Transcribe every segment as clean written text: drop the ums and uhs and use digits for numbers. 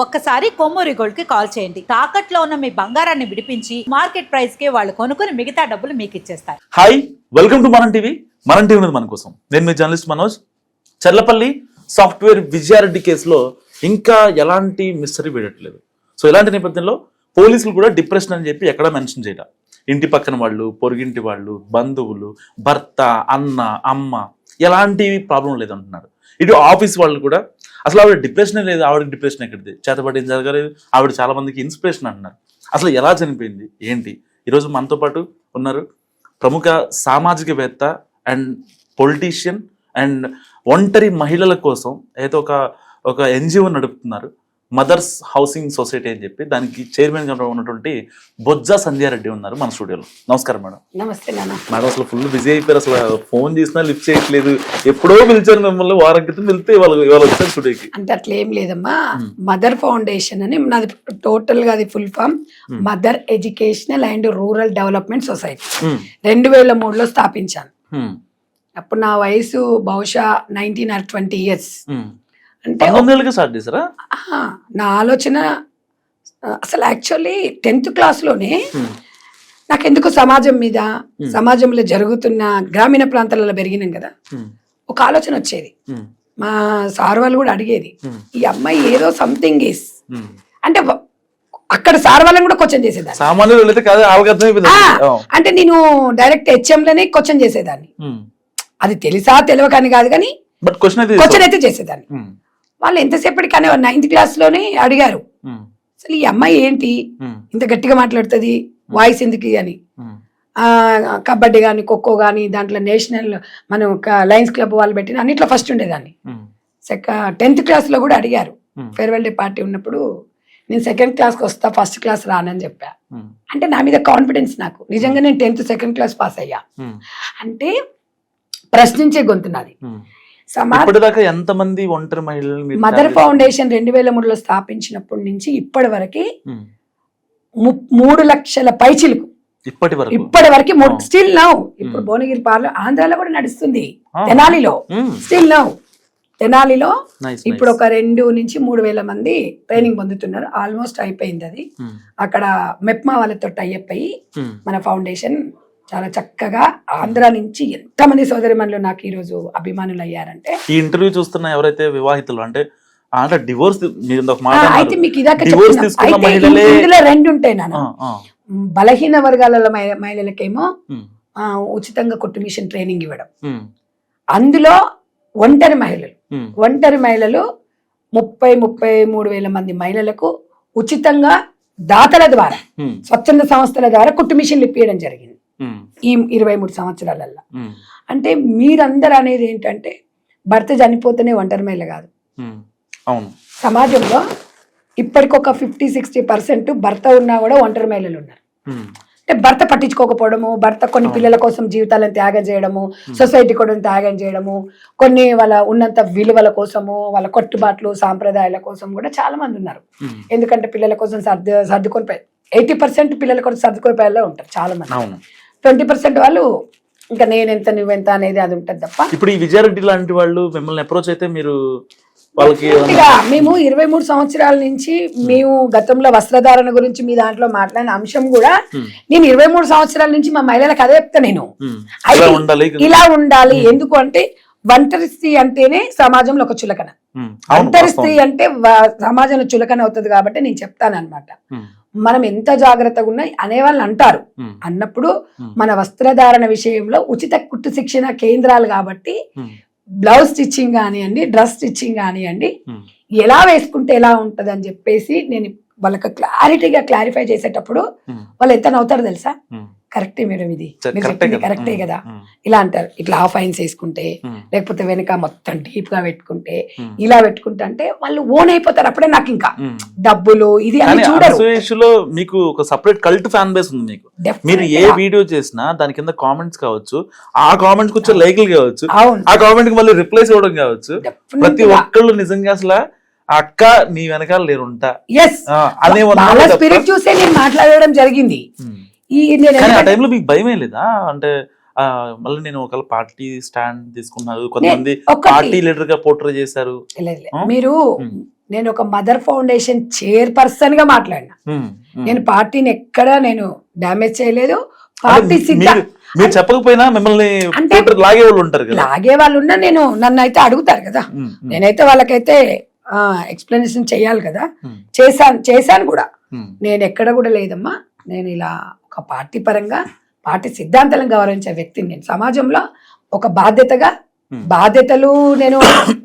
ఒక్కసారి కొమ్మూరి గోల్డ్ కి కాల్ చేయండి. తాకట్లో ఉన్న మీ బంగారాన్ని విడిపించి మార్కెట్ ప్రైస్ కి వాళ్ళు కొనుక్కుని మిగతా డబ్బులు మీకు ఇచ్చేస్తారు. హాయ్, వెల్కమ్ టు మనం టీవీ. మన టీవీ ఉన్నది మన కోసం. నేను మీ జర్నలిస్ట్ మనోజ్. చర్లపల్లి సాఫ్ట్వేర్ విజయారెడ్డి కేసులో ఇంకా ఎలాంటి మిస్టరీ వీడట్లేదు. సో ఇలాంటి నేపథ్యంలో పోలీసులు కూడా డిప్రెషన్ అని చెప్పి ఎక్కడా మెన్షన్ చేయడం. ఇంటి పక్కన వాళ్ళు, పొరుగింటి వాళ్ళు, బంధువులు, భర్త, అన్న, అమ్మ ఎలాంటి ప్రాబ్లం లేదంటున్నారు. ఇటు ఆఫీస్ వాళ్ళు కూడా అసలు ఆవిడ డిప్రెషనే లేదు, ఆవిడకి డిప్రెషన్ ఎక్కడిది, చేతబడి ఏం జరగలేదు, ఆవిడ చాలా మందికి ఇన్స్పిరేషన్ అంటున్నారు. అసలు ఎలా చనిపోయింది ఏంటి? ఈరోజు మనతో పాటు ఉన్నారు ప్రముఖ సామాజికవేత్త అండ్ పొలిటీషియన్ అండ్ ఒంటరి మహిళల కోసం అయితే ఒక ఎన్జిఓ నడుపుతున్నారు, మదర్స్ హౌసింగ్ సొసైటీ అని చెప్పి. దానికి చైర్మన్ గా ఉన్నటువంటి బొజ్జా సంధ్యారెడ్డి ఉన్నారు మన స్టూడియోలో. నమస్కారం మేడం. నమస్తే నాన్న. మేడం అసలు ఫుల్ బిజీ అయిపోయారు, అసలు ఫోన్ చేసినా లిఫ్ట్ చేయట్లేదు. ఎప్పుడో పిలిచారు మిమ్మల్ని, వారం క్రితం వెళ్తే ఇవాళ వచ్చారు స్టూడియోకి. అంటే అట్లా ఏం లేదమ్మా. మదర్ ఫౌండేషన్ అని నాది టోటల్ గా అది full form mother educational and rural development society 2003లో స్థాపించాను. అప్పుడు నా వయసు బహుశా 19 or 20 years. అంటే స్టార్ట్ చేశారా? నా ఆలోచన అసలు యాక్చువల్లీ 10th క్లాస్లోనే నాకెందుకు సమాజం మీద, సమాజంలో జరుగుతున్న గ్రామీణ ప్రాంతాలలో పెరిగినాం కదా, ఒక ఆలోచన వచ్చేది. మా సార్ వాళ్ళు కూడా అడిగేది, ఈ అమ్మాయి ఏదో సంథింగ్ ఈస్ అంటే అక్కడ సార్ వాళ్ళని కూడా క్వశ్చన్ చేసేదాన్ని. అంటే నేను డైరెక్ట్ హెచ్ఎంలోనే క్వశ్చన్ చేసేదాన్ని. అది తెలుసా తెలియకని కాదు కానీ క్వశ్చన్ అయితే చేసేదాన్ని. వాళ్ళు ఎంతసేపటికనే 9th క్లాస్లోనే అడిగారు, అసలు ఈ అమ్మాయి ఏంటి ఇంత గట్టిగా మాట్లాడుతుంది, వాయిస్ ఎందుకు అని. కబడ్డీ కానీ, ఖోఖో కానీ, దాంట్లో నేషనల్ మనం లయన్స్ క్లబ్ వాళ్ళు పెట్టిన అన్నిట్లో ఫస్ట్ ఉండేదాన్ని. 10th క్లాస్లో కూడా అడిగారు. ఫేర్వెల్ డే పార్టీ ఉన్నప్పుడు నేను 2nd క్లాస్కి వస్తా, ఫస్ట్ క్లాస్ రానని చెప్పా. అంటే నా మీద కాన్ఫిడెన్స్ నాకు. నిజంగా నేను 10th 2nd క్లాస్ పాస్ అయ్యా. అంటే ప్రశ్నించే గొంతు నాది. ఎంతమంది ఒంటరి మహిళలు మదర్ ఫౌండేషన్ 2003లో స్థాపించినప్పటి నుంచి ఇప్పటి వరకు 3 లక్షల పైచిలుకు ఇప్పటి వరకు స్టిల్ నౌ. ఇప్పుడు భువనగిరి పార్లో ఆంధ్రాలో కూడా నడుస్తుంది, తెనాలిలో స్టిల్ నౌ. తెనాలిలో ఇప్పుడు ఒక 2 నుంచి 3 వేల మంది ట్రైనింగ్ పొందుతున్నారు. ఆల్మోస్ట్ అయిపోయింది అది. అక్కడ మెప్మా వాళ్ళతో టైఅప్ అయ్యి మన ఫౌండేషన్ చాలా చక్కగా ఆంధ్ర నుంచి ఎంతమంది సోదరిమణులు నాకు ఈ రోజు అభిమానులు అయ్యారంటే. ఈ ఇంటర్వ్యూ చూస్తున్న ఎవరైతే వివాహితులు అంటే డివోర్స్, అయితే మీకు ఇదాక ఇందులో 2 ఉంటాయి నాన్న. బలహీన వర్గాల మహిళలకేమో ఉచితంగా కుట్టు మిషన్ ట్రైనింగ్ ఇవ్వడం. అందులో ఒంటరి మహిళలు 30-33 వేల మంది మహిళలకు ఉచితంగా దాతల ద్వారా, స్వచ్ఛంద సంస్థల ద్వారా కుట్టు మిషన్లు ఇప్పించడం జరిగింది ఈ 23 సంవత్సరాలల్లో. అంటే మీరందరూ అనేది ఏంటంటే భర్త చనిపోతేనే ఒంటరి మహిళ కాదు. సమాజంలో ఇప్పటికొక 50-60% భర్త ఉన్నా కూడా ఒంటరి మహిళలు ఉన్నారు. అంటే భర్త పట్టించుకోకపోవడము, భర్త కొన్ని పిల్లల కోసం జీవితాలను త్యాగం చేయడము, సొసైటీ కూడా త్యాగం చేయడము, కొన్ని వాళ్ళ ఉన్నంత విలువల కోసము, వాళ్ళ కట్టుబాట్లు సాంప్రదాయాల కోసం కూడా చాలా మంది ఉన్నారు. ఎందుకంటే పిల్లల కోసం సర్దుకొని 80% పిల్లల కోసం సర్దుకొని పోయేలా ఉంటారు చాలా మంది. 20% వాళ్ళు ఇంకా నేనెంత నువ్వెంత అనేది అది ఉంటుంది తప్ప. ఇప్పుడు ఈ విజయారెడ్డి లాంటి వాళ్ళు మిమ్మల్ని అప్రోచ్ అయితే మీరు వాళ్ళకి మేము 23 సంవత్సరాల నుంచి మేము గతంలో వస్త్రధారణ గురించి మీ దాంట్లో మాట్లాడిన అంశం కూడా నేను 23 సంవత్సరాల నుంచి మా మహిళలకు అదే చెప్తా. నేను ఇలా ఉండాలి. ఎందుకు అంటే ఒంటరి స్త్రీ అంటేనే సమాజంలో ఒక చులకన. ఒంటరి స్త్రీ అంటే సమాజంలో చులకన అవుతుంది కాబట్టి నేను చెప్తాను అనమాట. మనం ఎంత జాగ్రత్తగా ఉన్నా అనేవాళ్ళు అంటారు. అన్నప్పుడు మన వస్త్రధారణ విషయంలో ఉచిత కుట్టు శిక్షణ కేంద్రాలు కాబట్టి బ్లౌజ్ స్టిచ్చింగ్ కానివ్వండి, డ్రెస్ స్టిచ్చింగ్ కానివ్వండి, ఎలా వేసుకుంటే ఎలా ఉంటది అని చెప్పేసి నేను వాళ్ళకి క్లారిటీగా క్లారిఫై చేసేటప్పుడు వాళ్ళు ఎంత నవ్వుతారు తెలుసా? కరెక్టే మేడం, ఇది మీరు చెప్పింది కరెక్టే కదా. ఇలా అంటారు, ఇట్లా హాఫ్ ఐన్స్ వేసుకుంటే, లేకపోతే వెనక మొత్తం డీప్ గా పెట్టుకుంటే, ఇలా పెట్టుకుంటే అంటే వాళ్ళు ఓన్ అయిపోతారు. అప్పుడే నాకు ఇంకా డబ్బులు ఇది అని చూడరు. మీకు ఒక సెపరేట్ కల్ట్ ఫ్యాన్ బేస్ ఉంది మీకు. మీరు ఏ వీడియో చేసినా దాని కింద కామెంట్స్ కావచ్చు, ఆ కామెంట్స్ వచ్చే లైక్లు కావచ్చు, ఆ కామెంట్ కి మళ్ళీ రిప్లైస్ ఇవ్వడం కావచ్చు. ప్రతి ఒక్కళ్ళు నిజంగా అసలు అక్క నీ వెనకాల నేనుంటా అనే స్పిరిట్ చూసే నేను మాట్లాడడం జరిగింది. ఆ టైంలో మీకు భయమే లేదా? అంటే మళ్ళీ నేను ఒక పార్టీ స్టాండ్ తీసుకున్నారు, కొంతమంది పార్టీ లీడర్ గా పోర్ట్రే చేశారు. మీరు నేను ఒక మదర్ ఫౌండేషన్ చైర్పర్సన్ గా మాట్లాడినా. నేను పార్టీని ఎక్కడ నేను డ్యామేజ్ చేయలేదు. పార్టీ మీరు చెప్పకపోయినా మిమ్మల్ని అంటే లాగే వాళ్ళు ఉంటారు కదా, లాగే వాళ్ళు ఉన్నా నేను నన్ను అయితే అడుగుతారు కదా, నేనైతే వాళ్ళకైతే ఎక్స్ప్లెనేషన్ చేయాలి కదా. చేశాను కూడా. నేను ఎక్కడ కూడా లేదమ్మా, నేను ఇలా ఒక పార్టీ పరంగా పార్టీ సిద్ధాంతాలను గౌరవించే వ్యక్తిని. నేను సమాజంలో ఒక బాధ్యతలు నేను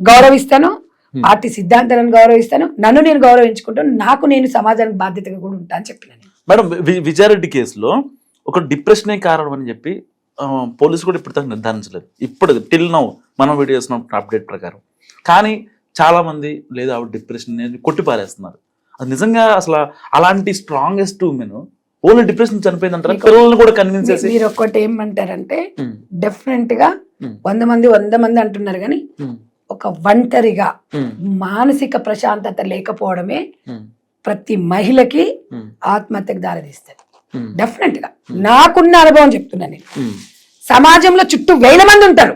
గౌరవిస్తాను, పార్టీ సిద్ధాంతాలను గౌరవిస్తాను, నన్ను నేను గౌరవించుకుంటాను, నాకు నేను సమాజానికి బాధ్యతగా కూడా ఉంటా అని చెప్పిన. మేడం, విజయారెడ్డి కేసులో ఒక డిప్రెషనే కారణం అని చెప్పి పోలీసు కూడా ఇప్పుడు నిర్ధారించలేదు, ఇప్పుడు టిల్ నౌ మనం వీడియో చేసిన అప్డేట్ ప్రకారం. కానీ చాలా మంది లేదా ఆవిడ డిప్రెషన్ కొట్టి పారేస్తున్నారు. అది నిజంగా అసలు అలాంటి స్ట్రాంగెస్ట్ ఉమెన్ ఓన్లీ డిప్రెషన్ చనిపోయిందంటారు, పిల్లల్ని కూడా కన్విన్స్ చేసి. మీరు ఒక్కటి ఏమంటారంటే డెఫినెట్ గా 100 మంది అంటున్నారు కానీ ఒక ఒంటరిగా మానసిక ప్రశాంతత లేకపోవడమే ప్రతి మహిళకి ఆత్మహత్యకు దారితీస్తుంది. డెఫినెట్ గా నాకున్న అనుభవం చెప్తున్నా నేను. సమాజంలో చుట్టూ 1000 మంది ఉంటారు,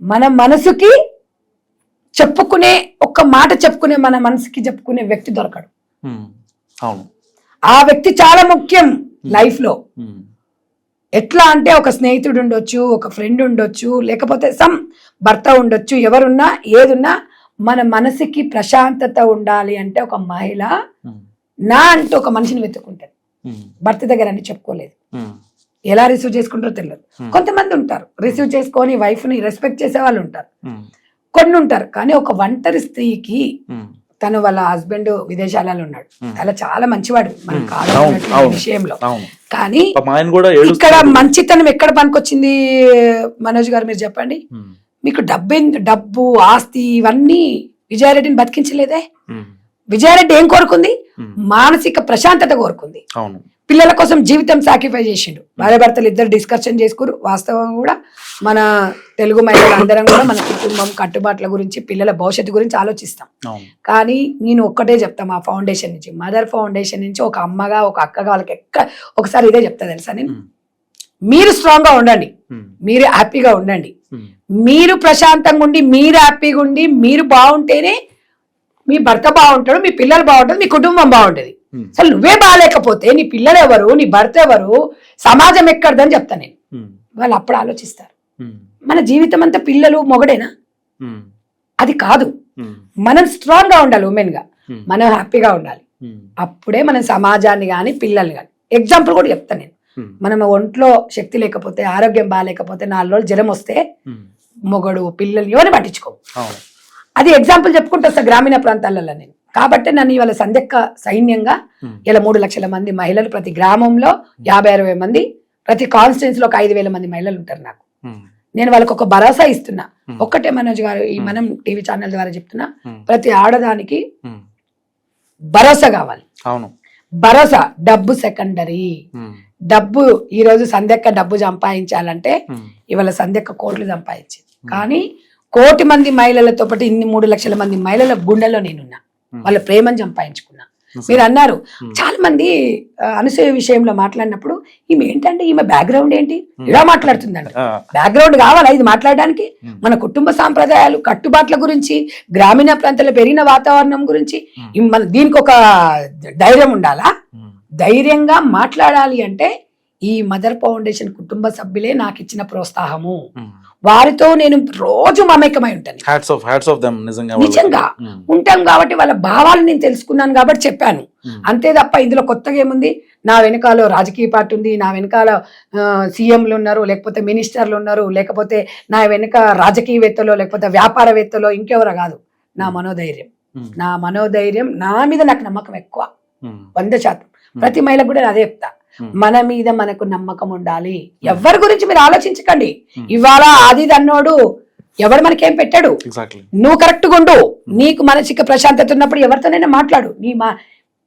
మన మనసుకి చెప్పుకునే ఒక్క మాట చెప్పుకునే మన మనసుకి చెప్పుకునే వ్యక్తి దొరకడు. అవును, ఆ వ్యక్తి చాలా ముఖ్యం లైఫ్ లో. ఎట్లా అంటే ఒక స్నేహితుడు ఉండొచ్చు, ఒక ఫ్రెండ్ ఉండొచ్చు, లేకపోతే భర్త ఉండొచ్చు, ఎవరున్నా ఏదున్నా మన మనసుకి ప్రశాంతత ఉండాలి అంటే ఒక మహిళ నా అంటూ ఒక మనిషిని వెతుక్కుంటాడు. భర్త దగ్గర అని చెప్పుకోలేదు, ఎలా రిసీవ్ చేసుకుంటారో తెలియదు. కొంతమంది ఉంటారు రిసీవ్ చేసుకొని వైఫ్ ని రెస్పెక్ట్ చేసే వాళ్ళు ఉంటారు, కొన్ని ఉంటారు. కానీ ఒక ఒంటరి స్త్రీకి తను వాళ్ళ హస్బెండ్ విదేశాలలో ఉన్నాడు, అలా చాలా మంచివాడు మనం కాదు విషయంలో. కానీ ఇక్కడ మంచితనం ఎక్కడ పనికొచ్చింది మనోజ్ గారు, మీరు చెప్పండి. మీకు డబ్బు ఆస్తి ఇవన్నీ విజయారెడ్డిని బతికించలేదే. విజయారెడ్డి ఏం కోరుకుంది? మానసిక ప్రశాంతత కోరుకుంది. పిల్లల కోసం జీవితం సాక్రిఫై చేసిండు. భార్య భర్తలు ఇద్దరు డిస్కషన్ చేసుకురు. వాస్తవం కూడా మన తెలుగు మహిళలు అందరం కూడా మన కుటుంబం కట్టుబాట్ల గురించి, పిల్లల భవిష్యత్తు గురించి ఆలోచిస్తాం. కానీ నేను ఒక్కటే చెప్తా, మా ఫౌండేషన్ నుంచి, మదర్ ఫౌండేషన్ నుంచి ఒక అమ్మగా ఒక అక్కగా వాళ్ళకి ఒకసారి ఇదే చెప్తా తెలుసా నేను, మీరు స్ట్రాంగ్ గా ఉండండి, మీరు హ్యాపీగా ఉండండి, మీరు ప్రశాంతంగా ఉండి, మీరు హ్యాపీగా ఉండి, మీరు బాగుంటేనే మీ భర్త బాగుంటాడు, మీ పిల్లలు బాగుంటుంది, మీ కుటుంబం బాగుంటది. అసలు నువ్వే బాగాలేకపోతే నీ పిల్లలు ఎవరు, నీ భర్త ఎవరు, సమాజం ఎక్కడదని చెప్తా నేను. వాళ్ళు అప్పుడు ఆలోచిస్తారు, మన జీవితం అంతా పిల్లలు మొగడేనా? అది కాదు. మనం స్ట్రాంగ్ గా ఉండాలి, ఉమెన్ గా మనం హ్యాపీగా ఉండాలి. అప్పుడే మనం సమాజాన్ని గాని పిల్లల్ని గాని. ఎగ్జాంపుల్ కూడా చెప్తాను నేను. మనం ఒంట్లో శక్తి లేకపోతే, ఆరోగ్యం బాగాలేకపోతే, 4 రోజులు జ్వరం వస్తే మొగడు పిల్లలు ఎవరిని పట్టించుకో. అది ఎగ్జాంపుల్ చెప్పుకుంటూ వస్తా గ్రామీణ ప్రాంతాలలో నేను. కాబట్టి నన్ను ఇవాళ సంధ్యక్క సైన్యంగా ఇలా 3 లక్షల మంది మహిళలు, ప్రతి గ్రామంలో 50-60 మంది, ప్రతి కాన్స్టిట్యున్సీ లో ఒక 5,000 మంది మహిళలు ఉంటారు నాకు. నేను వాళ్ళకి ఒక భరోసా ఇస్తున్నా. ఒక్కటే మనోజ్ గారు, ఈ మనం టీవీ ఛానల్ ద్వారా చెప్తున్నా, ప్రతి ఆడదానికి భరోసా కావాలి. భరోసా. డబ్బు సెకండరీ. డబ్బు ఈ రోజు సంధ్యక్క డబ్బు సంపాదించాలంటే ఇవాళ సంధ్యక్క కోట్లు సంపాదించింది. కానీ 1 కోటి మంది మహిళలతో పాటు ఇన్ని 3 లక్షల మంది మహిళల గుండెల్లో నేనున్నా, వాళ్ళ ప్రేమను సంపాదించుకున్నా. మీరు అన్నారు చాలా మంది అనసూయ విషయంలో మాట్లాడినప్పుడు, ఈమె ఏంటంటే ఈమె బ్యాక్గ్రౌండ్ ఏంటి ఇలా మాట్లాడుతుందంట. బ్యాక్గ్రౌండ్ కావాలా ఇది మాట్లాడడానికి? మన కుటుంబ సాంప్రదాయాలు, కట్టుబాట్ల గురించి, గ్రామీణ ప్రాంతాల్లో పెరిగిన వాతావరణం గురించి దీనికి ఒక ధైర్యం ఉండాలా? ధైర్యంగా మాట్లాడాలి అంటే ఈ మదర్ ఫౌండేషన్ కుటుంబ సభ్యులే నాకు ఇచ్చిన ప్రోత్సాహము. వారితో నేను రోజు మమేకమై ఉంటాను. నిజంగా ఉంటాం కాబట్టి వాళ్ళ భావాలు నేను తెలుసుకున్నాను కాబట్టి చెప్పాను. అంతే తప్ప ఇందులో కొత్తగా ఏముంది? నా వెనకాల రాజకీయ పార్టీ ఉంది, నా వెనకాల సీఎంలు ఉన్నారు, లేకపోతే మినిస్టర్లు ఉన్నారు, లేకపోతే నా వెనక రాజకీయవేత్తలో, లేకపోతే వ్యాపారవేత్తలో, ఇంకెవరో కాదు. నా మనోధైర్యం, నా మీద నాకు నమ్మకం ఎక్కువ, 100%. ప్రతి మహిళకు కూడా అదే చెప్తా, మన మీద మనకు నమ్మకం ఉండాలి. ఎవరి గురించి మీరు ఆలోచించకండి. ఇవాళ అది అన్నోడు ఎవరు మనకేం పెట్టాడు, నువ్వు కరెక్ట్ గా ఉండు, నీకు మానసిక ప్రశాంతత ఉన్నప్పుడు ఎవరితోనైనా మాట్లాడు.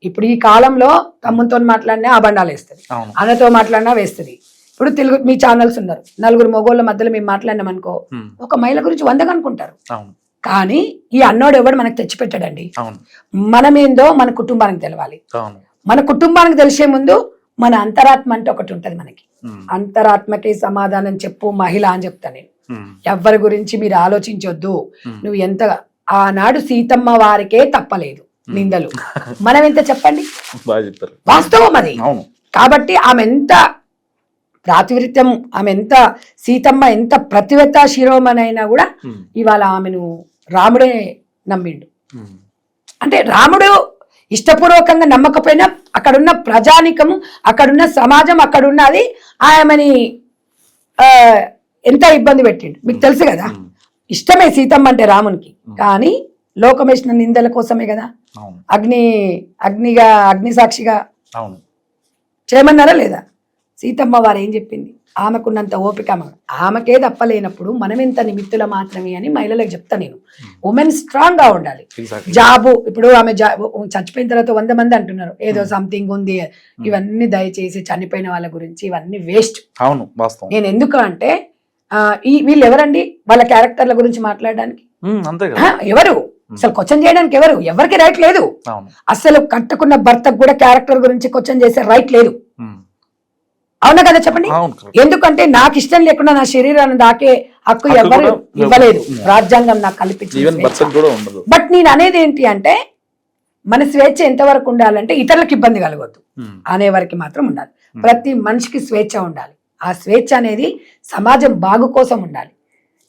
ఇప్పుడు ఈ కాలంలో తమ్ముతో మాట్లాడినా అబండాలు వేస్తుంది, అన్నతో మాట్లాడినా వేస్తుంది. ఇప్పుడు తెలుగు మీ ఛానల్స్ ఉన్నారు, 4 మగోళ్ళ మధ్యలో మేము మాట్లాడినాం అనుకో, ఒక మహిళ గురించి 100 అనుకుంటారు. కానీ ఈ అన్నోడు ఎవడు మనకు తెచ్చిపెట్టాడండి. మనమేందో మన కుటుంబానికి తెలవాలి. మన కుటుంబానికి తెలిసే ముందు మన అంతరాత్మ అంటే ఒకటి ఉంటది మనకి. అంతరాత్మకి సమాధానం చెప్పు మహిళ అని చెప్తా నేను. ఎవరి గురించి మీరు ఆలోచించొద్దు. నువ్వు ఎంత ఆనాడు సీతమ్మ వారికే తప్పలేదు నిందలు. మనం ఎంత చెప్పండి, బాగా చెప్పారు. వాస్తవం అది. అవును. కాబట్టి ఆమె ఎంత ప్రాతినిధ్యం, ఆమె ఎంత సీతమ్మ ఎంత ప్రతివత శిరోమణైనా కూడా ఇవాళ ఆమెను రాముడే నమ్మిండు. అంటే రాముడు ఇష్టపూర్వకంగా నమ్మకపోయినా అక్కడున్న ప్రజానికము, అక్కడున్న సమాజం, అక్కడున్నది ఆమెని ఎంత ఇబ్బంది పెట్టిండు మీకు తెలుసు కదా. ఇష్టమే సీతమ్మ అంటే రామునికి, కానీ లోకమేసిన నిందల కోసమే కదా అగ్ని సాక్షిగా చేయమన్నారా లేదా. సీతమ్మ వారు ఏం చెప్పింది, ఆమెకున్నంత ఓపిక ఆమెకే తప్పలేనప్పుడు మనం ఎంత నిమిత్తుల మాత్రమే అని మహిళలకు చెప్తా నేను. ఉమెన్ స్ట్రాంగ్ గా ఉండాలి. జాబు ఇప్పుడు ఆమె చచ్చిపోయిన తర్వాత 100 మంది అంటున్నారు ఏదో సంథింగ్ ఉంది, ఇవన్నీ దయచేసి చనిపోయిన వాళ్ళ గురించి ఇవన్నీ వేస్ట్. అవును వాస్తవం. నేను ఎందుకు అంటే వీళ్ళు ఎవరండి వాళ్ళ క్యారెక్టర్ల గురించి మాట్లాడడానికి, ఎవరు అసలు క్వశ్చన్ చేయడానికి ఎవరికి రైట్ లేదు. అసలు కట్టుకున్న భర్తకు కూడా క్యారెక్టర్ గురించి క్వశ్చన్ చేసే రైట్ లేదు. అవునా కదా చెప్పండి. ఎందుకంటే నాకు ఇష్టం లేకుండా నా శరీరాన్ని దాకే హక్కు ఎవరు ఇవ్వలేదు, రాజ్యాంగం నాకు కల్పించింది. బట్ నేను అనేది ఏంటి అంటే మన స్వేచ్ఛ ఎంతవరకు ఉండాలంటే ఇతరులకు ఇబ్బంది కలగొద్దు అనే వరకు మాత్రం ఉండాలి. ప్రతి మనిషికి స్వేచ్ఛ ఉండాలి. ఆ స్వేచ్ఛ అనేది సమాజం బాగు కోసం ఉండాలి.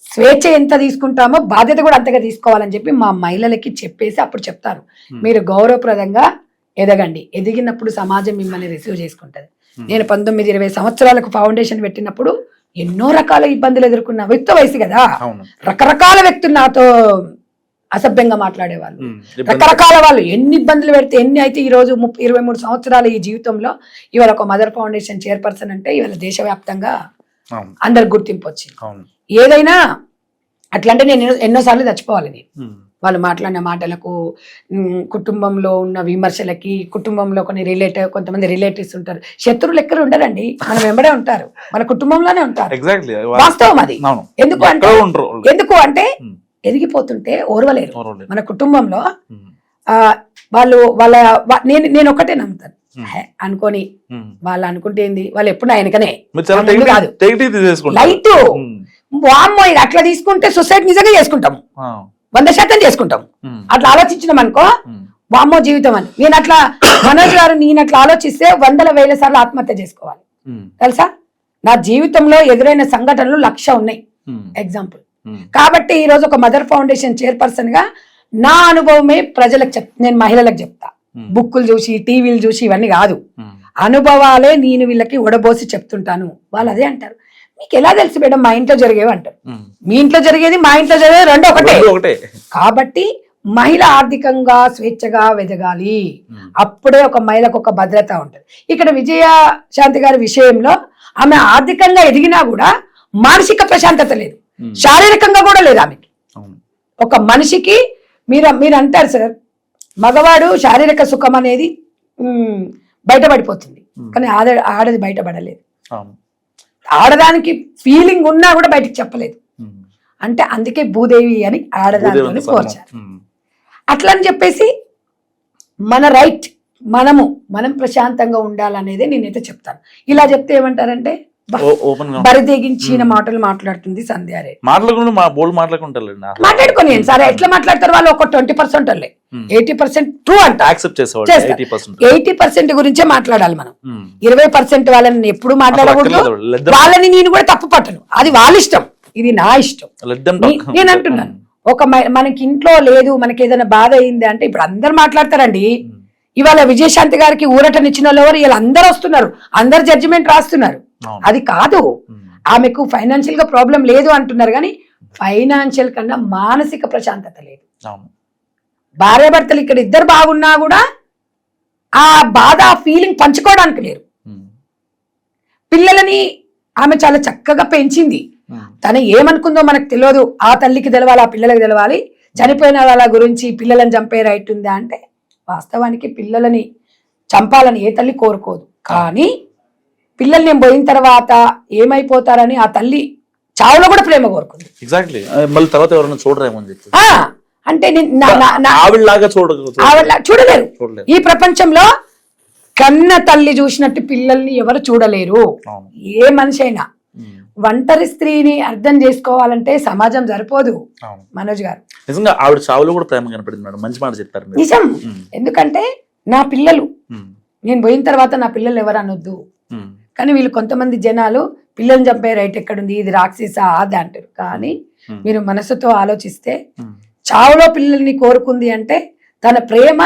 స్వేచ్ఛ ఎంత తీసుకుంటామో బాధ్యత కూడా అంతగా తీసుకోవాలని చెప్పి మా మహిళలకి చెప్పేసి అప్పుడు చెప్తారు, మీరు గౌరవప్రదంగా ఎదగండి, ఎదిగినప్పుడు సమాజం మిమ్మల్ని రిసీవ్ చేసుకుంటది. నేను 19-20 సంవత్సరాలకు ఫౌండేషన్ పెట్టినప్పుడు ఎన్నో రకాల ఇబ్బందులు ఎదుర్కొన్న యుక్త వయసు కదా. రకరకాల వ్యక్తులు నాతో అసభ్యంగా మాట్లాడేవాళ్ళు, రకరకాల వాళ్ళు ఎన్ని ఇబ్బందులు పెడితే ఎన్ని అయితే ఈ రోజు 23 సంవత్సరాలు ఈ జీవితంలో ఇవాళ ఒక మదర్ ఫౌండేషన్ చైర్పర్సన్ అంటే ఇవాళ దేశవ్యాప్తంగా అందరికి గుర్తింపు వచ్చింది. ఏదైనా అట్లా అంటే నేను ఎన్నోసార్లు చచ్చిపోవాలి. నేను వాళ్ళు మాట్లాడిన మాటలకు, కుటుంబంలో ఉన్న విమర్శలకి, కుటుంబంలో కొంతమంది రిలేటివ్స్ ఉంటారు, శత్రువులు ఎక్కడ ఉండరండి, మనం వెంబడే ఉంటారు, మన కుటుంబంలోనే ఉంటారు. వాస్తవం అది. ఎందుకు అంటే ఎదిగిపోతుంటే ఓర్వలేరు. మన కుటుంబంలో నేను ఒకటే నమ్ముతాను, అనుకోని వాళ్ళు అనుకుంటే ఏంది, వాళ్ళు ఎప్పుడు ఆయనకనే కాదు లైట్ వామ్మో ఇది అట్లా తీసుకుంటే సొసైటీ నిజంగా చేసుకుంటాము, 100% చేసుకుంటాం. అట్లా ఆలోచించినాం అనుకో వామ్మో జీవితం అని. నేను అట్లా మనోజ్ గారు నేను అట్లా ఆలోచిస్తే 100,000 సార్లు ఆత్మహత్య చేసుకోవాలి తెలుసా. నా జీవితంలో ఎదురైన సంఘటనలు 1,00,000 ఉన్నాయి ఎగ్జాంపుల్. కాబట్టి ఈ రోజు ఒక మదర్ ఫౌండేషన్ చైర్పర్సన్ గా నా అనుభవమే ప్రజలకు నేను మహిళలకు చెప్తా. బుక్కులు చూసి టీవీలు చూసి ఇవన్నీ కాదు, అనుభవాలే నేను వీళ్ళకి ఉడబోసి చెప్తుంటాను. వాళ్ళు అదే అంటారు, మీకు ఎలా తెలుసు మేడం మా ఇంట్లో జరిగేవి అంటారు. మీ ఇంట్లో జరిగేది మా ఇంట్లో జరిగేది రెండో ఒకటే. కాబట్టి మహిళ ఆర్థికంగా స్వేచ్ఛగా ఎదగాలి, అప్పుడే ఒక మహిళకు ఒక భద్రత ఉంటుంది. ఇక్కడ విజయశాంతి గారి విషయంలో ఆమె ఆర్థికంగా ఎదిగినా కూడా మానసిక ప్రశాంతత లేదు, శారీరకంగా కూడా లేదు ఆమెకి. ఒక మనిషికి మీరు అంటారు సార్, మగవాడు శారీరక సుఖం అనేది బయటపడిపోతుంది, కానీ ఆడది బయటపడలేదు. ఆడదానికి ఫీలింగ్ ఉన్నా కూడా బయటికి చెప్పలేదు. అంటే అందుకే భూదేవి అని ఆడదాని పోల్చారు. అట్లా అని చెప్పేసి మన రైట్ మనం ప్రశాంతంగా ఉండాలనేది నేనైతే చెప్తాను. ఇలా చెప్తే ఏమంటారంటే బరిదెగించిన మాటలు మాట్లాడుతుంది సంధ్యారే. మాట్లాడుకొని సరే ఎట్లా మాట్లాడతారు వాళ్ళు, ఒక 20% 80% ట్రూ అంట 80% గురించే మాట్లాడాలి మనం. 20% వాళ్ళని ఎప్పుడు మాట్లాడకూడదు, వాళ్ళని నేను కూడా తప్పు పట్టను, అది వాళ్ళ ఇష్టం, ఇది నా ఇష్టం. నేను అంటున్నాను ఒక మనకి ఇంట్లో లేదు, మనకి ఏదైనా బాధ అయింది అంటే ఇప్పుడు అందరు మాట్లాడతారండి. ఇవాళ విజయశాంతి గారికి ఊరటనిచ్చిన వాళ్ళు ఎవరు, వీళ్ళు అందరు వస్తున్నారు, అందరు జడ్జిమెంట్ రాస్తున్నారు. అది కాదు, ఆమెకు ఫైనాన్షియల్ గా ప్రాబ్లం లేదు అంటున్నారు, కానీ ఫైనాన్షియల్ కన్నా మానసిక ప్రశాంతత లేదు. భార్యాభర్తలు ఇక్కడ ఇద్దరు బాగున్నా కూడా ఆ బాధ ఆ ఫీలింగ్ పంచుకోవడానికి లేరు. పిల్లలని ఆమె చాలా చక్కగా పెంచింది, తను ఏమనుకుందో మనకు తెలియదు, ఆ తల్లికి తెలవాలి, ఆ పిల్లలకి తెలవాలి. చనిపోయిన వాళ్ళ గురించి పిల్లలని చంపే రైట్ ఉందా అంటే వాస్తవానికి పిల్లలని చంపాలని ఏ తల్లి కోరుకోదు, కానీ పిల్లలు నేను పోయిన తర్వాత ఏమైపోతారని ఆ తల్లి చావులో కూడా ప్రేమ కోరుకుంది. ఎగ్జాక్ట్లీ. మళ్ళీ తర్వాత ఎవరైనా చూడరేమో అని చెప్పి అంటే చూడలేరు. ఈ ప్రపంచంలో కన్న తల్లి చూసినట్టు పిల్లల్ని ఎవరు చూడలేరు. ఏ మనిషి అయినా ఒంటరి స్త్రీని అర్థం చేసుకోవాలంటే సమాజం సరిపోదు అవును. మనోజ్ గారు. నిజంగా ఆవిడ చావులో కూడా ప్రేమ కనపడింది మేడం, మంచి మాట చెప్పారు మీరు. నిజం. ఉమ్. ఎందుకంటే నా పిల్లలు ఉమ్. నేను పోయిన తర్వాత నా పిల్లలు ఎవరు అనొద్దు, ఉమ్. కానీ వీళ్ళు కొంతమంది జనాలు పిల్లల్ని చంపే రైట్ ఎక్కడుంది, ఇది రాక్షస అది అంటారు. కానీ మీరు మనసుతో ఆలోచిస్తే ఉమ్. చావులో పిల్లల్ని కోరుకుంది అంటే తన ప్రేమ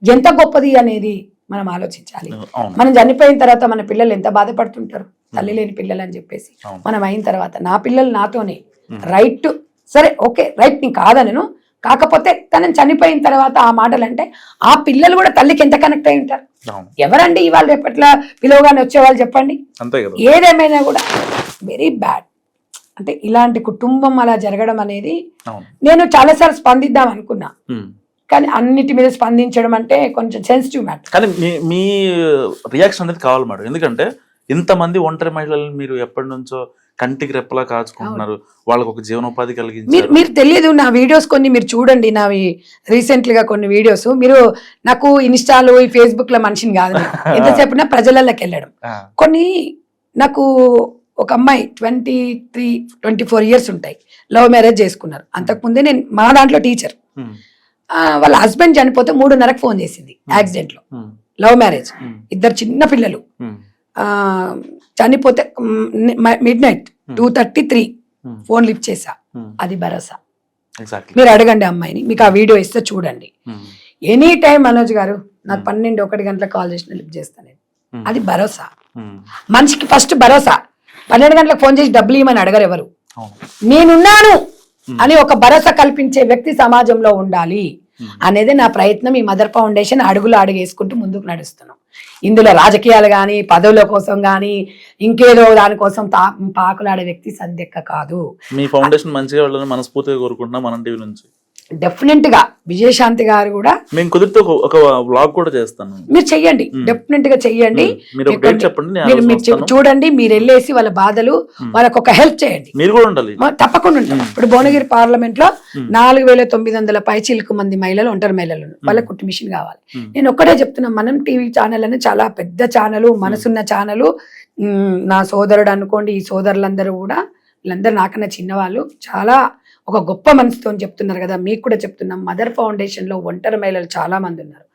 ఎంత గొప్పది అనేది మనం ఆలోచించాలి. అవును. మనం చనిపోయిన తర్వాత మన పిల్లలు ఎంత బాధపడుతుంటారు, తల్లి లేని పిల్లలు అని చెప్పేసి. అవును. మనం అయిన తర్వాత నా పిల్లలు నాతోనే రైట్, సరే ఓకే రైట్ ని కాదనను, కాకపోతే తనని చనిపోయిన తర్వాత ఆ మాటలు అంటే ఆ పిల్లలు కూడా తల్లికి ఎంత కనెక్ట్ అయి ఉంటారు. అవును. ఎవరండి ఇవాళ రేపట్లా పిలవగానే వచ్చేవాళ్ళు చెప్పండి. అంతే కదా. ఏదేమైనా కూడా వెరీ బ్యాడ్. అంటే ఇలాంటి కుటుంబం అలా జరగడం అనేది అవును. నేను చాలాసార్లు స్పందిద్దాం అనుకున్నా, ఉమ్. కానీ అన్నిటి మీద స్పందించడం అంటే కొంచెం సెన్సిటివ్ మ్యాటర్. కానీ మీ రియాక్షన్ అనేది కావాలి మేడం, ఎందుకంటే ఇంతమంది ఒంటరి మహిళలను మీరు ఎప్పటి నుంచో కంటికి రెప్పలా కాచుకుంటున్నారు, వాళ్ళకు ఒక జీవనోపాధి కలిగించారు. మీరు తెలియదు, నా వీడియోస్ కొన్ని మీరు చూడండి, నావి రీసెంట్ గా కొన్ని వీడియోస్. మీరు నాకు ఇన్స్టాలో ఈ ఫేస్బుక్ లో మనిషిని కాదు, ఎంతసేపు ప్రజలలోకి వెళ్ళడం. కొన్ని నాకు ఒక అమ్మాయి 23-24 ఇయర్స్ ఉంటాయి, లవ్ మ్యారేజ్ చేసుకున్నారు. అంతకుముందే నేను మా దాంట్లో టీచర్. వాళ్ళ హస్బెండ్ చనిపోతే 3:30కి ఫోన్ చేసింది యాక్సిడెంట్ లో. లవ్ మ్యారేజ్, ఇద్దరు చిన్న పిల్లలు. చనిపోతే మిడ్-నైట్ 2:33 ఫోన్ లిఫ్ట్ చేసా. అది భరోసా. మీరు అడగండి అమ్మాయిని, మీకు ఆ వీడియో ఇస్తే చూడండి. ఎనీ టైం మనోజ్ గారు నాకు 12-1 గంటలకు కాల్ చేసిన లిఫ్ట్ చేస్తాను. అది భరోసా. మనిషికి ఫస్ట్ భరోసా. 12 గంటలకు ఫోన్ చేసి డబ్బులు ఇవ్వమని అడగరు ఎవరు. నేనున్నాను అని ఒక భరోసా కల్పించే వ్యక్తి సమాజంలో ఉండాలి అనేది నా ప్రయత్నం. ఈ మదర్ ఫౌండేషన్ అడుగులు అడుగేసుకుంటూ ముందుకు నడుస్తున్నాం. ఇందులో రాజకీయాలు కానీ పదవుల కోసం కానీ ఇంకేదో దానికోసం పాకులాడే వ్యక్తి సందెక్క కాదు. మీ ఫౌండేషన్ మంచిగా వెళ్ళాలని మనస్ఫూర్తిగా కోరుకుంటున్నాం మనం టీవీ నుంచి. డెఫినెట్ గా విజయశాంతి గారు కూడా మేము కుదిరితే ఒక వ్లాగ్ కూడా చేస్తాను. మీరు చెయ్యండి, డెఫినెట్ గా చెయ్యండి. మీరు చూడండి, మీరు వెళ్ళేసి వాళ్ళ బాధలు వాళ్ళకు ఒక హెల్ప్ చేయండి. మీరు కూడా ఉండాలి, తప్పకుండా ఉంటాం. ఇప్పుడు భువనగిరి పార్లమెంట్ లో 4,900 పైచిలకు మంది మహిళలు, ఒంటరి మహిళలు, వాళ్ళకి కుట్టు మిషన్ కావాలి. నేను ఒక్కటే చెప్తున్నా, మనం టీవీ ఛానల్ అని చాలా పెద్ద ఛానల్, మనసున్న ఛానల్. నా సోదరుడు అనుకోండి, ఈ సోదరులందరూ కూడా వీళ్ళందరూ నాకన్నా చిన్నవాళ్ళు, చాలా ఒక గొప్ప మనసుతో చెప్తున్నారు కదా. మీకు కూడా చెప్తున్నాం, మదర్ ఫౌండేషన్ లో ఒంటరి మహిళలు చాలా మంది ఉన్నారు.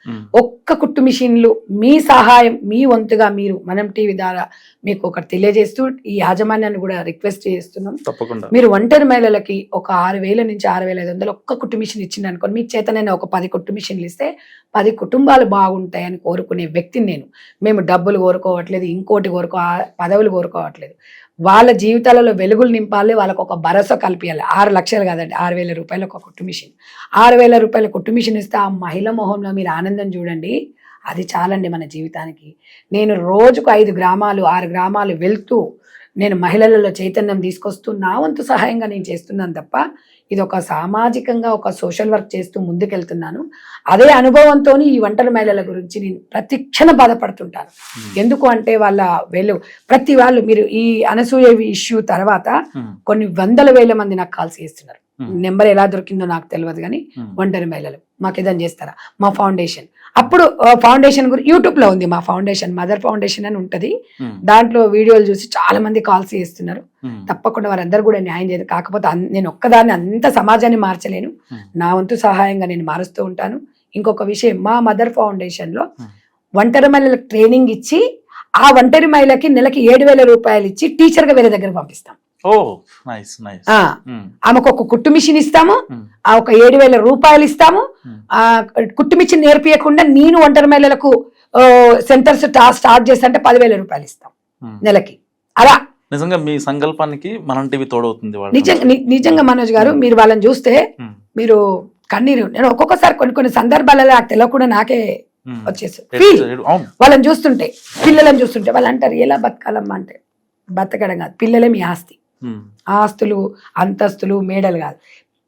ఒక్క కుట్టు మిషన్లు మీ సహాయం, మీ వంతుగా మీరు మనం టీవీ ద్వారా మీకు ఒకటి తెలియజేస్తూ ఈ యాజమాన్యాన్ని కూడా రిక్వెస్ట్ చేస్తున్నాం. తప్పకుండా మీరు ఒంటరి మహిళలకి ఒక 6,000 నుంచి 6,500 ఒక్క కుట్టు మిషన్ ఇచ్చింది అనుకోండి, మీకు చేతనైనా ఒక 10 కుట్టు మిషన్లు ఇస్తే 10 కుటుంబాలు బాగుంటాయని కోరుకునే వ్యక్తిని నేను. మేము డబ్బులు కోరుకోవట్లేదు, ఇంకోటి పదవులు కోరుకోవట్లేదు. వాళ్ళ జీవితాలలో వెలుగులు నింపాలి, వాళ్ళకు ఒక భరోసా కల్పించాలి. 6 లక్షలు కాదండి, 6,000 రూపాయలు ఒక కుట్టు మిషన్. 6,000 రూపాయల కుట్టు మిషన్ ఇస్తే ఆ మహిళ మొహంలో మీరు ఆనందం చూడండి, అది చాలండి మన జీవితానికి. నేను రోజుకు 5 గ్రామాలు 6 గ్రామాలు వెళ్తూ నేను మహిళలలో చైతన్యం తీసుకొస్తూ నా వంతు సహాయంగా నేను చేస్తున్నాను తప్ప, ఇది ఒక సామాజికంగా ఒక సోషల్ వర్క్ చేస్తూ ముందుకెళ్తున్నాను. అదే అనుభవంతో ఈ ఒంటరి మహిళల గురించి నేను ప్రతి క్షణం బాధపడుతుంటాను. ఎందుకు అంటే ప్రతి వాళ్ళు మీరు ఈ అనసూయ ఇష్యూ తర్వాత కొన్ని 100,000 మంది నాకు కాల్స్ చేస్తున్నారు. నెంబర్ ఎలా దొరికిందో నాకు తెలియదు, కానీ ఒంటరి మహిళలు మాకు ఏదైనా చేస్తారా, మా ఫౌండేషన్. అప్పుడు ఫౌండేషన్ గురించి యూట్యూబ్ లో ఉంది, మా ఫౌండేషన్ మదర్ ఫౌండేషన్ అని ఉంటది. దాంట్లో వీడియోలు చూసి చాలా మంది కాల్స్ చేస్తున్నారు. తప్పకుండా వారందరూ కూడా న్యాయం చేయదు. కాకపోతే నేను ఒక్కదాన్ని అంత సమాజాన్ని మార్చలేను, నా వంతు సహాయంగా నేను మారుస్తూ ఉంటాను. ఇంకొక విషయం, మా మదర్ ఫౌండేషన్ లో ఒంటరి మహిళలకు ట్రైనింగ్ ఇచ్చి ఆ ఒంటరి మహిళకి నెలకి 7,000 రూపాయలు ఇచ్చి టీచర్ గా వేరే దగ్గర పంపిస్తాం. ఆమెకు ఒక కుట్టు మిషన్ ఇస్తాము, ఆ ఒక 7,000 రూపాయలు ఇస్తాము. ఆ కుట్టు మిషన్ నేర్పియకుండా నేను ఒంటరి మహిళలకు సెంటర్స్ స్టార్ట్ చేస్తా అంటే 10,000 రూపాయలు ఇస్తాం నెలకి. అలా నిజంగా మీ సంకల్పానికి మనం టీవీ తోడవుతుంది. నిజంగా మనోజ్ గారు, మీరు వాళ్ళని చూస్తే మీరు కన్నీరు. నేను ఒక్కొక్కసారి కొన్ని సందర్భాలలో నాకు తెలియకుండా నాకే వచ్చేసి వాళ్ళని చూస్తుంటే, పిల్లలను చూస్తుంటే వాళ్ళు అంటారు, ఎలా బతకాలమ్మా అంటే, బతకడం కాదు, పిల్లలే మీ ఆస్తి. ఆస్తులు అంతస్తులు మేడలు కాదు,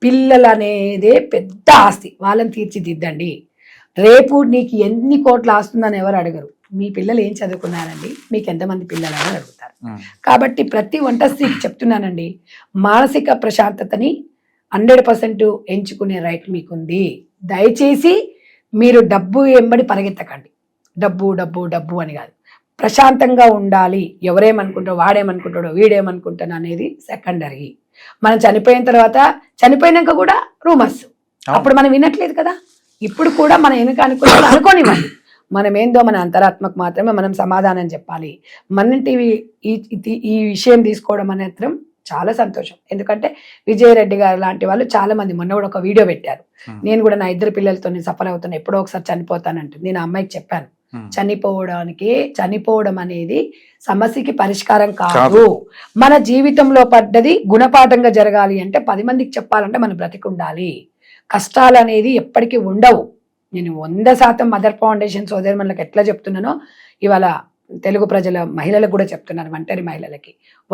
పిల్లలు అనేదే పెద్ద ఆస్తి. వాళ్ళని తీర్చిదిద్దండి. రేపు నీకు ఎన్ని కోట్లు ఆస్తుందని ఎవరు అడగరు. మీ పిల్లలు ఏం చదువుకున్నారండి, మీకు ఎంతమంది పిల్లలు అని అడుగుతారు. కాబట్టి ప్రతి వంట స్త్రీకి చెప్తున్నానండి, మానసిక ప్రశాంతతని 100% ఎంచుకునే రైట్ మీకుంది. దయచేసి మీరు డబ్బు ఎంబడి పరిగెత్తకండి. డబ్బు డబ్బు డబ్బు అని కాదు, ప్రశాంతంగా ఉండాలి. ఎవరేమనుకుంటాడో, వాడేమనుకుంటాడో, వీడేమనుకుంటాను అనేది సెకండరీ. మనం చనిపోయిన తర్వాత, చనిపోయినాక కూడా రూమర్స్, అప్పుడు మనం వినట్లేదు కదా. ఇప్పుడు కూడా మనం వెనుక అనుకోనివ్వండి, మనం ఏందో మన అంతరాత్మకు మాత్రమే మనం సమాధానం చెప్పాలి. మన టీవీ ఈ విషయం తీసుకోవడం మాత్రం చాలా సంతోషం. ఎందుకంటే విజయరెడ్డి గారు లాంటి వాళ్ళు చాలా మంది, మొన్న కూడా ఒక వీడియో పెట్టారు, నేను కూడా నా 2 పిల్లలతో నేను సఫర్ అవుతాను, ఎప్పుడో ఒకసారి చనిపోతానంటే నేను ఆ అమ్మాయికి చెప్పాను, చనిపోవడం అనేది సమస్యకి పరిష్కారం కాదు. మన జీవితంలో పడ్డది గుణపాఠంగా జరగాలి అంటే 10 మందికి చెప్పాలంటే మనం బ్రతికి ఉండాలి. కష్టాలు అనేది ఎప్పటికీ ఉండవు. నేను 100% మదర్ ఫౌండేషన్ సోదరులకు ఎట్లా చెప్తున్నానో ఇవాళ తెలుగు ప్రజల మహిళలకు కూడా చెప్తున్నారు.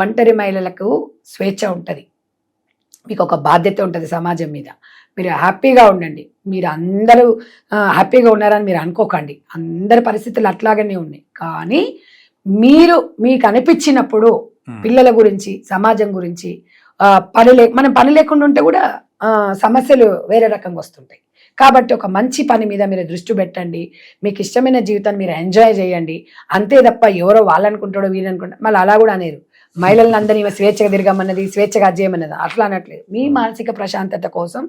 ఒంటరి మహిళలకు స్వేచ్ఛ ఉంటుంది, మీకు ఒక బాధ్యత ఉంటుంది సమాజం మీద. మీరు హ్యాపీగా ఉండండి. మీరు అందరూ హ్యాపీగా ఉన్నారని మీరు అనుకోకండి, అందరి పరిస్థితులు అట్లాగనే ఉన్నాయి. కానీ మీకు అనిపించినప్పుడు పిల్లల గురించి, సమాజం గురించి మనం పని లేకుండా ఉంటే కూడా సమస్యలు వేరే రకంగా వస్తుంటాయి. కాబట్టి ఒక మంచి పని మీద మీరు దృష్టి పెట్టండి, మీకు ఇష్టమైన జీవితాన్ని మీరు ఎంజాయ్ చేయండి. అంతే తప్ప ఎవరో వాళ్ళనుకుంటాడో వీళ్ళనుకుంటాడో మళ్ళీ అలా కూడా అనేరు. మహిళలను అందరినీ స్వేచ్ఛగా తిరగమన్నది, స్వేచ్ఛగా చేయమన్నది అట్లా అనట్లేదు. మీ మానసిక ప్రశాంతత కోసం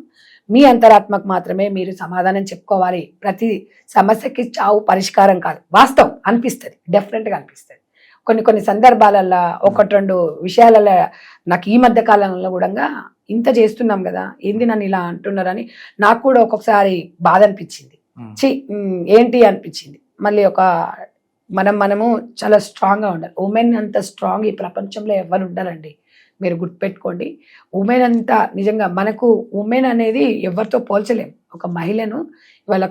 మీ అంతరాత్మకు మాత్రమే మీరు సమాధానం చెప్పుకోవాలి. ప్రతి సమస్యకి చావు పరిష్కారం కాదు. వాస్తవం అనిపిస్తుంది, డెఫినెట్గా అనిపిస్తుంది. కొన్ని సందర్భాలలో 1-2 విషయాలలో నాకు ఈ మధ్య కాలంలో కూడా ఇంత చేస్తున్నాం కదా, ఏంది నన్ను ఇలా అంటున్నారని నాకు కూడా ఒక్కొక్కసారి బాధ అనిపించింది. ఏంటి అనిపించింది. మళ్ళీ మనము చాలా స్ట్రాంగ్గా ఉండాలి. ఉమెన్ అంత స్ట్రాంగ్ ఈ ప్రపంచంలో ఎవరు ఉండాలండి. మీరు గుర్తుపెట్టుకోండి, ఉమెన్ అంతా నిజంగా మనకు ఉమెన్ అనేది ఎవరితో పోల్చలేం. ఒక మహిళను ఇవాళ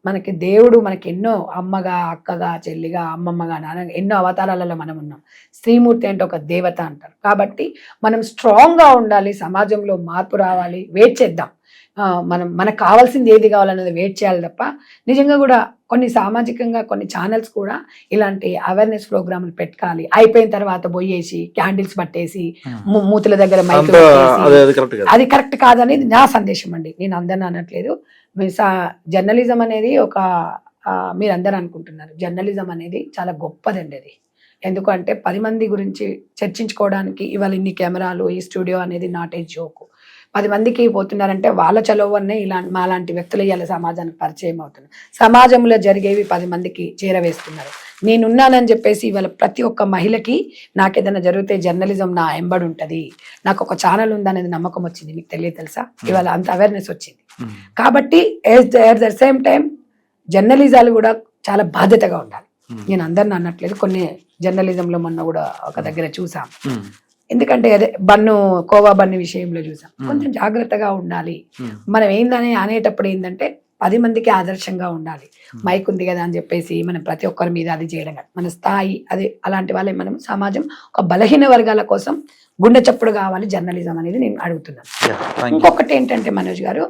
మనకి దేవుడు మనకి ఎన్నో అమ్మగా, అక్కగా, చెల్లిగా, అమ్మమ్మగా, నాన్నగా ఎన్నో అవతారాలలో మనం ఉన్నాం. స్త్రీమూర్తి అంటే ఒక దేవత అంటారు. కాబట్టి మనం స్ట్రాంగ్గా ఉండాలి. సమాజంలో మార్పు రావాలి. వెయిట్ చేద్దాం. మనకు కావాల్సింది ఏది కావాలన్నది వెయిట్ చేయాలి తప్ప నిజంగా కూడా కొన్ని సామాజికంగా కొన్ని ఛానల్స్ కూడా ఇలాంటి అవేర్నెస్ ప్రోగ్రాములు పెట్టాలి. అయిపోయిన తర్వాత పోయేసి క్యాండిల్స్ పట్టేసి మూతుల దగ్గర మైక్ అది కరెక్ట్ కాదనేది నా సందేశం అండి. నేను అందరిని అనట్లేదు. జర్నలిజం అనేది మీరు అందరూ అనుకుంటున్నారు, జర్నలిజం అనేది చాలా గొప్పదండి. అది ఎందుకంటే 10 మంది గురించి చర్చించుకోవడానికి ఇవాళ ఇన్ని కెమెరాలు, ఈ స్టూడియో అనేది నాట్ ఏ జోకు. 10 మందికి పోతున్నారంటే వాళ్ళ చలవనే మాలాంటి వ్యక్తులు ఇవాళ సమాజానికి పరిచయం అవుతున్నారు. సమాజంలో జరిగేవి 10 మందికి చేరవేస్తున్నారు. నేనున్నానని చెప్పేసి ఇవాళ ప్రతి ఒక్క మహిళకి నాకేదైనా జరిగితే జర్నలిజం నా ఎంబడి ఉంటుంది, నాకు ఒక ఛానల్ ఉందనేది నమ్మకం వచ్చింది. మీకు తెలుసా, ఇవాళ అంత అవేర్నెస్ వచ్చింది. కాబట్టి ఎట్ ద సేమ్ టైం జర్నలిజాలు కూడా చాలా బాధ్యతగా ఉండాలి. నేను అందరిని అనట్లేదు, కొన్ని జర్నలిజంలో మొన్న కూడా ఒక దగ్గర చూసాం. ఎందుకంటే అదే కోవా బన్ను విషయంలో చూసాం. కొంచెం జాగ్రత్తగా ఉండాలి. మనం ఏందని అనేటప్పుడు ఏంటంటే 10 మందికి ఆదర్శంగా ఉండాలి. మైక్ ఉంది కదా అని చెప్పేసి మనం ప్రతి ఒక్కరి మీద అది చేయడం కాదు. మన స్థాయి అది అలాంటి వాళ్ళే. మనం సమాజం ఒక బలహీన వర్గాల కోసం గుండె చప్పుడు కావాలి జర్నలిజం అనేది నేను అడుగుతున్నాను. ఇంకొకటి ఏంటంటే మనోజ్ గారు,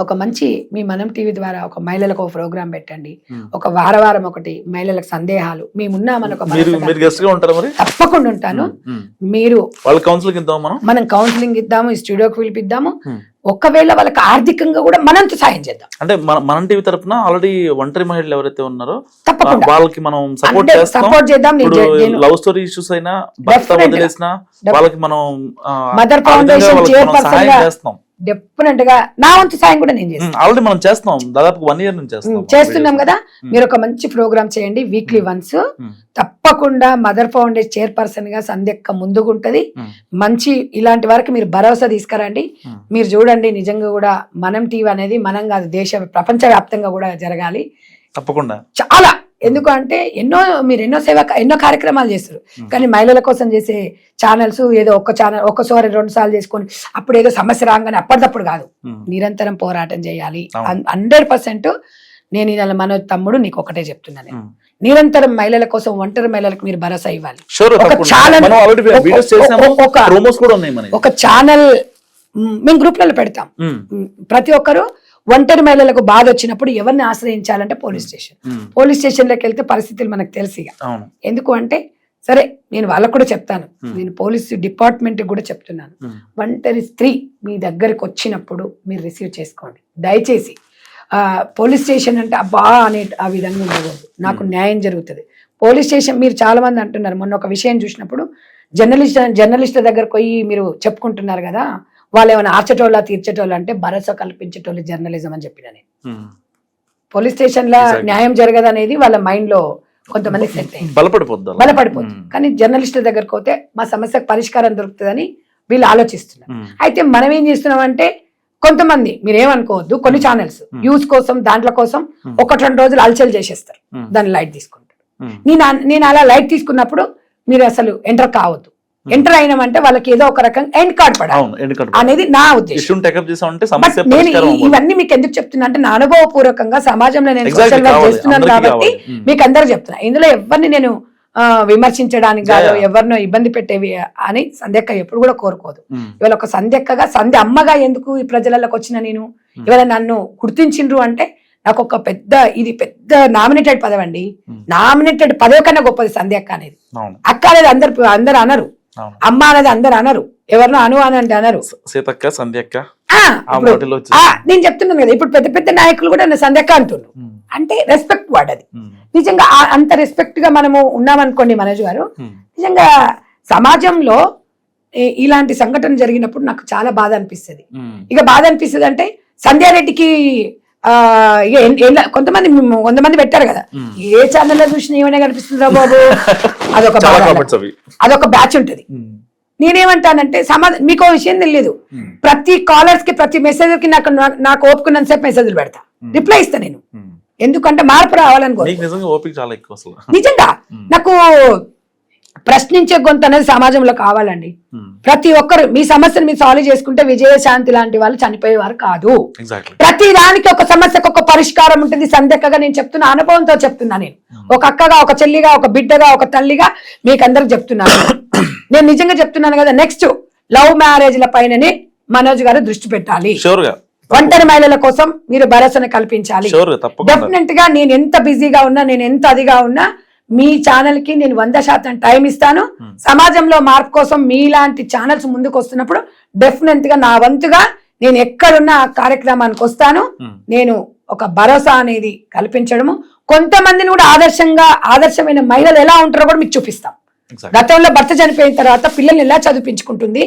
ఒక మంచి మీ మనం టీవీ ద్వారా ఒక మహిళలకు ఒక ప్రోగ్రామ్ పెట్టండి. ఒక వారం ఒకటి మహిళలకు సందేహాలు మేమున్నామని తప్పకుండా ఉంటాను. మీరు మనం కౌన్సిలింగ్ ఇద్దాము, ఈ స్టూడియోకి పిలిపిద్దాము. ఒకవేళ వాళ్ళకి ఆర్థికంగా కూడా మనంత సాయం చేద్దాం. అంటే మనం టీవీ తరపున ఆల్రెడీ ఒంటరి మహిళలు ఎవరైతే ఉన్నారో తప్పకుండా వాళ్ళకి మనం సపోర్ట్ చేద్దాం. లవ్ స్టోరీ ఇష్యూస్ అయినా వదిలేసినా వాళ్ళకి మనం మదర్ ఫౌండేషన్ చైర్పర్సన్ గా డెఫినెట్ గా నా వంతు సాయం కూడా నేను చేస్తాను. ఆల్రెడీ మనం చేస్తున్నాం, దాదాపు 1 year నుంచి చేస్తున్నాం కదా. మీరు ఒక మంచి ప్రోగ్రామ్ చేయండి వీక్లీ వన్స్. తప్పకుండా మదర్ ఫౌండేషన్ చైర్పర్సన్ గా సంధ్యక్క ముందుకుంటది. మంచి ఇలాంటి వరకు మీరు భరోసా తీసుకురండి. మీరు చూడండి, నిజంగా కూడా మనం టీవీ అనేది మనం కాదు, ప్రపంచ వ్యాప్తంగా కూడా జరగాలి తప్పకుండా. చాలా ఎందుకంటే ఎన్నో కార్యక్రమాలు చేస్తారు. కానీ మహిళల కోసం చేసే ఛానల్స్ ఏదో ఒక్కసారి 2 సార్లు చేసుకొని అప్పుడు ఏదో సమస్య రాగానే అప్పటిదప్పుడు కాదు, నిరంతరం పోరాటం చేయాలి. 100% నేను ఇలా మన తమ్ముడు నీకు ఒకటే చెప్తున్నాను, నిరంతరం మహిళల కోసం, ఒంటరి మహిళలకు మీరు భరోసా ఇవ్వాలి. ఒక ఛానల్ మేము గ్రూప్లలో పెడతాం. ప్రతి ఒక్కరు ఒంటరి మహిళలకు బాధ వచ్చినప్పుడు ఎవరిని ఆశ్రయించాలంటే పోలీస్ స్టేషన్లోకి వెళ్తే పరిస్థితులు మనకు తెలుసు. ఎందుకు అంటే సరే నేను వాళ్ళకు కూడా చెప్తాను, నేను పోలీస్ డిపార్ట్మెంట్ కూడా చెప్తున్నాను, ఒంటరి స్త్రీ మీ దగ్గరికి వచ్చినప్పుడు మీరు రిసీవ్ చేసుకోండి దయచేసి. పోలీస్ స్టేషన్ అంటే అబ్బా అనే ఆ విధంగా ఉండకూడదు. నాకు న్యాయం జరుగుతుంది. పోలీస్ స్టేషన్ మీరు చాలా మంది అంటున్నారు, మొన్న ఒక విషయం చూసినప్పుడు జర్నలిస్ట్ దగ్గరకు పోయి మీరు చెప్పుకుంటున్నారు కదా, వాళ్ళు ఏమైనా ఆర్చటోళ్ళ తీర్చటోళ్ళు అంటే భరోసా కల్పించేటోళ్ళు జర్నలిజం అని చెప్పిన నేను. పోలీస్ స్టేషన్ లో న్యాయం జరగదు అనేది వాళ్ళ మైండ్ లో కొంతమంది సెట్ అయ్యి బలపడిపోతుంది. కానీ జర్నలిస్టుల దగ్గరకు పోతే మా సమస్యకు పరిష్కారం దొరుకుతుందని వీళ్ళు ఆలోచిస్తున్నారు. అయితే మనం ఏం చేస్తున్నాం అంటే కొంతమంది మీరేమనుకోవద్దు, కొన్ని ఛానల్స్ వ్యూస్ కోసం దాంట్ల కోసం 1-2 రోజులు అలచల్ చేసేస్తారు, దాన్ని లైట్ తీసుకుంటారు. నేను అలా లైట్ తీసుకున్నప్పుడు మీరు అసలు ఎంటర్ కావద్దు. ఎంటర్ అయినామంటే వాళ్ళకి ఏదో ఒక రకంగా ఎండ్ కార్డ్ పడాలి అనేది నా ఉద్దేశం. నేను ఇవన్నీ మీకు ఎందుకు చెప్తున్నా అంటే నా అనుభవపూర్వకంగా సమాజంలో నేను సోషల్ వర్క్ చేస్తున్నాను కాబట్టి మీకు అందరూ చెప్తున్నా. ఇందులో ఎవరిని నేను విమర్శించడానికి కాదు, ఎవరినో ఇబ్బంది పెట్టేవి అని సంధ్యక్క ఎప్పుడు కూడా కోరుకోదు. ఇవాళ ఒక సంధ్యక్కగా అమ్మగా ఎందుకు ఈ ప్రజలలోకి వచ్చిన నేను ఇవాళ నన్ను గుర్తించిండ్రు అంటే నాకు ఒక ఇది పెద్ద నామినేటెడ్ పదవి అండి. నామినేటెడ్ పదవి కన్నా గొప్పది సంధ్యక్క అనేది. అక్క అనేది అందరు అనరు, అమ్మ అనేది అందరు అనరు, ఎవరినో అని అంటే అనరు. నేను చెప్తున్నాను కదా, ఇప్పుడు పెద్ద పెద్ద నాయకులు కూడా నన్ను సంధ్యక్క అంటున్నారు. అంటే రెస్పెక్ట్ వర్డ్ అది. నిజంగా అంత రెస్పెక్ట్ గా మనము ఉన్నామనుకోండి మనోజ్ గారు, నిజంగా సమాజంలో ఇలాంటి సంఘటన జరిగినప్పుడు నాకు చాలా బాధ అనిపిస్తుంది. ఇక బాధ అనిపిస్తుంది అంటే సంధ్యారెడ్డికి కొంతమంది 100 మంది పెట్టారు కదా, ఏ ఛానల్లో చూసినా ఏమైనా కనిపిస్తుందా బాబు, అదొక బ్యాచ్ ఉంటది. నేనేమంటానంటే మీకు విషయం తెలియదు, ప్రతి కాలర్స్ కి ప్రతి మెసేజ్ కి నాకు ఓపుకున్నంత సేపు మెసేజ్లు పెడతా, రిప్లై ఇస్తా నేను. ఎందుకంటే మార్పు రావాలని నిజంగా నాకు ప్రశ్నించే గొంతు అనేది సమాజంలో కావాలండి. ప్రతి ఒక్కరు మీ సమస్యను మీరు సాల్వ్ చేసుకుంటే విజయశాంతి లాంటి వాళ్ళు చనిపోయేవారు కాదు. ప్రతి దానికి ఒక సమస్యకు ఒక పరిష్కారం ఉంటుంది. సంధ్యక్కగా నేను చెప్తున్నా, అనుభవంతో చెప్తున్నా. నేను ఒక అక్కగా, ఒక చెల్లిగా, ఒక బిడ్డగా, ఒక తల్లిగా మీకు అందరికి చెప్తున్నాను. నేను నిజంగా చెప్తున్నాను కదా, నెక్స్ట్ లవ్ మ్యారేజ్ల పైననే మనోజ్ గారు దృష్టి పెట్టాలి. ఒంటరి మహిళల కోసం మీరు భరోసాను కల్పించాలి. డెఫినెట్ గా నేను ఎంత బిజీగా ఉన్నా, నేను ఎంత అదిగా ఉన్నా, మీ ఛానల్ కి నేను 100% టైం ఇస్తాను. సమాజంలో మార్పు కోసం మీలాంటి ఛానల్స్ ముందుకు వస్తున్నప్పుడు డెఫినెట్ గా నా వంతుగా నేను ఎక్కడున్నా ఆ కార్యక్రమానికి వస్తాను. నేను ఒక భరోసా అనేది కల్పించడము, కొంతమందిని కూడా ఆదర్శమైన మహిళలు ఎలా ఉంటారో కూడా మీకు చూపిస్తాం. గతంలో భర్త చనిపోయిన తర్వాత పిల్లల్ని ఎలా చదివించుకుంటుంది,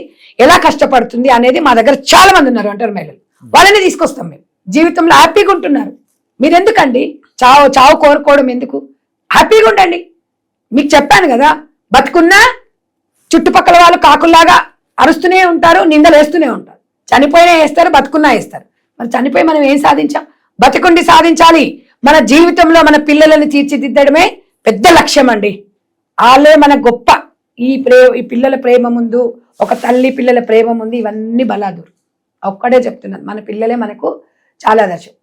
ఎలా కష్టపడుతుంది అనేది మా దగ్గర చాలా మంది ఉన్నారు ఒంటరి మహిళలు. వాళ్ళని తీసుకొస్తాం. మేము జీవితంలో హ్యాపీగా ఉంటున్నారు. మీరు ఎందుకండి చావు కోరుకోవడం ఎందుకు? హ్యాపీగా ఉండండి. మీకు చెప్పాను కదా, బతుకున్నా చుట్టుపక్కల వాళ్ళు కాకుల్లాగా అరుస్తూనే ఉంటారు, నిందలు వేస్తూనే ఉంటారు. చనిపోయినా వేస్తారు, బతుకున్నా వేస్తారు. మరి చనిపోయి మనం ఏం సాధించాం? బతికుండి సాధించాలి. మన జీవితంలో మన పిల్లలని తీర్చిదిద్దడమే పెద్ద లక్ష్యం అండి. వాళ్ళే మన గొప్ప. ఈ పిల్లల ప్రేమ ముందు, ఒక తల్లి పిల్లల ప్రేమ ముందు ఇవన్నీ బలాదూరు. ఒక్కడే చెప్తున్నాను, మన పిల్లలే మనకు చాలా ఆదర్శం.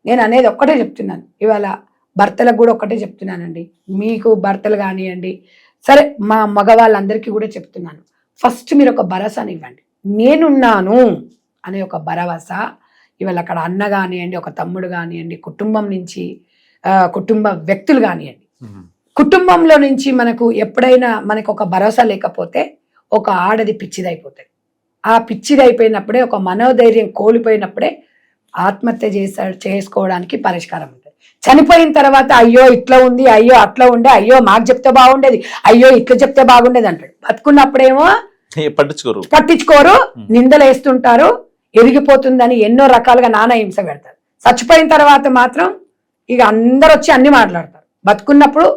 నేను అనేది ఒక్కటే చెప్తున్నాను. ఇవాళ భర్తలకు కూడా ఒక్కటే చెప్తున్నానండి, మీకు భర్తలు కానివ్వండి, సరే మా మగవాళ్ళందరికీ కూడా చెప్తున్నాను, ఫస్ట్ మీరు ఒక భరోసాని ఇవ్వండి. నేనున్నాను అనే ఒక భరోసా ఇవాళ అక్కడ అన్న కానివ్వండి, ఒక తమ్ముడు కానివ్వండి, కుటుంబం నుంచి కుటుంబ వ్యక్తులు కానివ్వండి, కుటుంబంలో నుంచి మనకు ఎప్పుడైనా మనకు ఒక భరోసా లేకపోతే ఒక ఆడది పిచ్చిదైపోతుంది. ఆ పిచ్చిదైపోయినప్పుడే, ఒక మనోధైర్యం కోల్పోయినప్పుడే ఆత్మహత్య చేసుకోవడానికి పరిష్కారం ఉంటుంది. చనిపోయిన తర్వాత అయ్యో ఇట్లా ఉంది, అయ్యో అట్లా ఉండే, అయ్యో మాకు చెప్తే బాగుండేది, అయ్యో ఇట్లా చెప్తే బాగుండేది అంటాడు. బతుకున్నప్పుడేమో పట్టించుకోరు, నిందలు వేస్తుంటారు, ఎరిగిపోతుందని ఎన్నో రకాలుగా నానా హింస పెడతారు. చచ్చిపోయిన తర్వాత మాత్రం ఇక అందరు వచ్చి అన్ని మాట్లాడతారు. బతుకున్నప్పుడు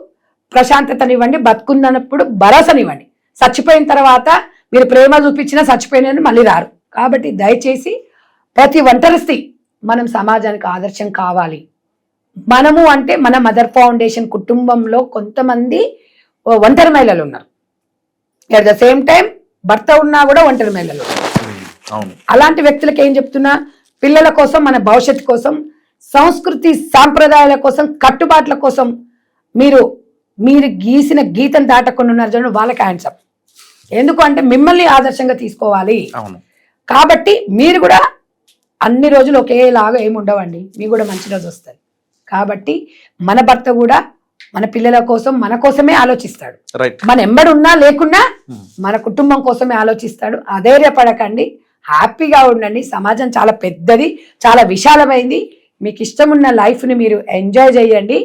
ప్రశాంతతనివ్వండి, బతుకున్నప్పుడు భరోసానివ్వండి. చచ్చిపోయిన తర్వాత మీరు ప్రేమ చూపించినా చచ్చిపోయిన మళ్ళీ రారు. కాబట్టి దయచేసి ప్రతి ఒంటరి స్త్రీ మనం సమాజానికి ఆదర్శం కావాలి. మనము అంటే మన మదర్ ఫౌండేషన్ కుటుంబంలో కొంతమంది ఒంటరి మహిళలు ఉన్నారు. అట్ ద సేమ్ టైం భర్త ఉన్నా కూడా ఒంటరి మహిళలు. అలాంటి వ్యక్తులకు ఏం చెప్తున్నా, పిల్లల కోసం, మన భవిష్యత్తు కోసం, సంస్కృతి సాంప్రదాయాల కోసం, కట్టుబాట్ల కోసం మీరు గీసిన గీతం దాటకుండా ఉన్నారు చూడండి, వాళ్ళకి హ్యాండ్స్ అప్. ఎందుకు అంటే మిమ్మల్ని ఆదర్శంగా తీసుకోవాలి. కాబట్టి మీరు కూడా అన్ని రోజులు ఒకేలాగా ఏమి ఉండవండి, మీకు కూడా మంచి రోజు వస్తుంది. కాబట్టి మన భర్త కూడా మన పిల్లల కోసం, మన కోసమే ఆలోచిస్తాడు. మన ఎంబడి ఉన్నా లేకున్నా మన కుటుంబం కోసమే ఆలోచిస్తాడు. అధైర్యపడకండి, హ్యాపీగా ఉండండి. సమాజం చాలా పెద్దది, చాలా విశాలమైంది. మీకు ఇష్టమున్న లైఫ్ని మీరు ఎంజాయ్ చేయండి.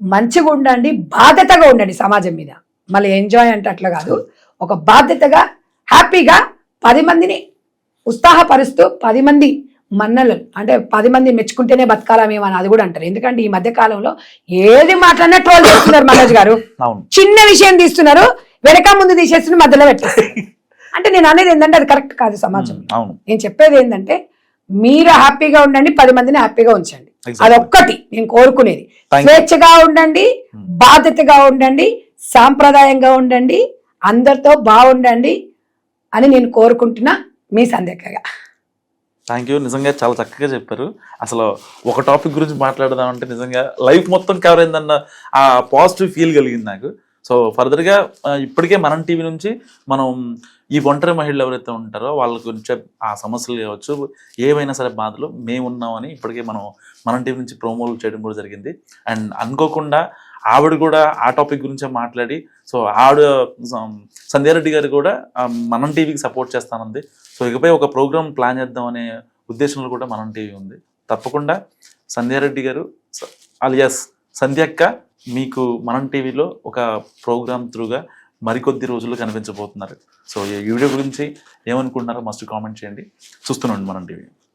మంచిగా ఉండండి, బాధ్యతగా ఉండండి సమాజం మీద. మళ్ళీ ఎంజాయ్ అంటే అట్లా కాదు, ఒక బాధ్యతగా హ్యాపీగా 10 మందిని ఉత్సాహపరుస్తూ 10 మంది మన్నలు అంటే 10 మంది మెచ్చుకుంటేనే బతకాలా మేము అని అది కూడా అంటారు. ఎందుకంటే ఈ మధ్య కాలంలో ఏది మాట్లాడినా ట్రోల్ చేస్తున్నారు మనోజ్ గారు. అవును. చిన్న విషయం తీస్తున్నారు, వెనక ముందు తీసేస్తున్నారు, మధ్యలో పెట్టేస్తారు. అంటే నేను అనేది ఏంటంటే అది కరెక్ట్ కాదు సమాజం. అవును. నేను చెప్పేది ఏంటంటే మీరు హ్యాపీగా ఉండండి, 10 మందిని హ్యాపీగా ఉంచండి. అదొక్కటి నేను కోరుకునేది. స్వేచ్ఛగా ఉండండి, బాధ్యతగా ఉండండి, సాంప్రదాయంగా ఉండండి, అందరితో బాగుండండి అని నేను కోరుకుంటున్నా. మీ సంధ్యకగా. Thank you. నిజంగా చాలా చక్కగా చెప్పారు. అసలు ఒక టాపిక్ గురించి మాట్లాడదామంటే నిజంగా లైఫ్ మొత్తం కవర్ అయిందన్న ఆ పాజిటివ్ ఫీల్ కలిగింది నాకు. సో ఫర్దర్గా ఇప్పటికే మనం టీవీ నుంచి మనం ఈ ఒంటరి మహిళలు ఎవరైతే ఉంటారో వాళ్ళ గురించి ఆ సమస్యలు కావచ్చు, ఏవైనా సరే బాధలు మేమున్నామని ఇప్పటికే మనం టీవీ నుంచి ప్రోమోలు చేయడం కూడా జరిగింది. అండ్ అనుకోకుండా ఆవిడ కూడా ఆ టాపిక్ గురించే మాట్లాడి, సో ఆవిడ సంధ్యారెడ్డి గారు కూడా మనం టీవీకి సపోర్ట్ చేస్తానంది. సో ఇకపై ఒక ప్రోగ్రామ్ ప్లాన్ చేద్దాం అనే ఉద్దేశంలో కూడా మనం టీవీ ఉంది. తప్పకుండా సంధ్యారెడ్డి గారు అలియాస్ సంధ్యక్క మీకు మనం టీవీలో ఒక ప్రోగ్రామ్ త్రూగా మరికొద్ది రోజుల్లో కనిపించబోతున్నారు. సో ఈ వీడియో గురించి ఏమనుకుంటున్నారో మస్ట్ కామెంట్ చేయండి. చూస్తున్నాండి మనం టీవీ.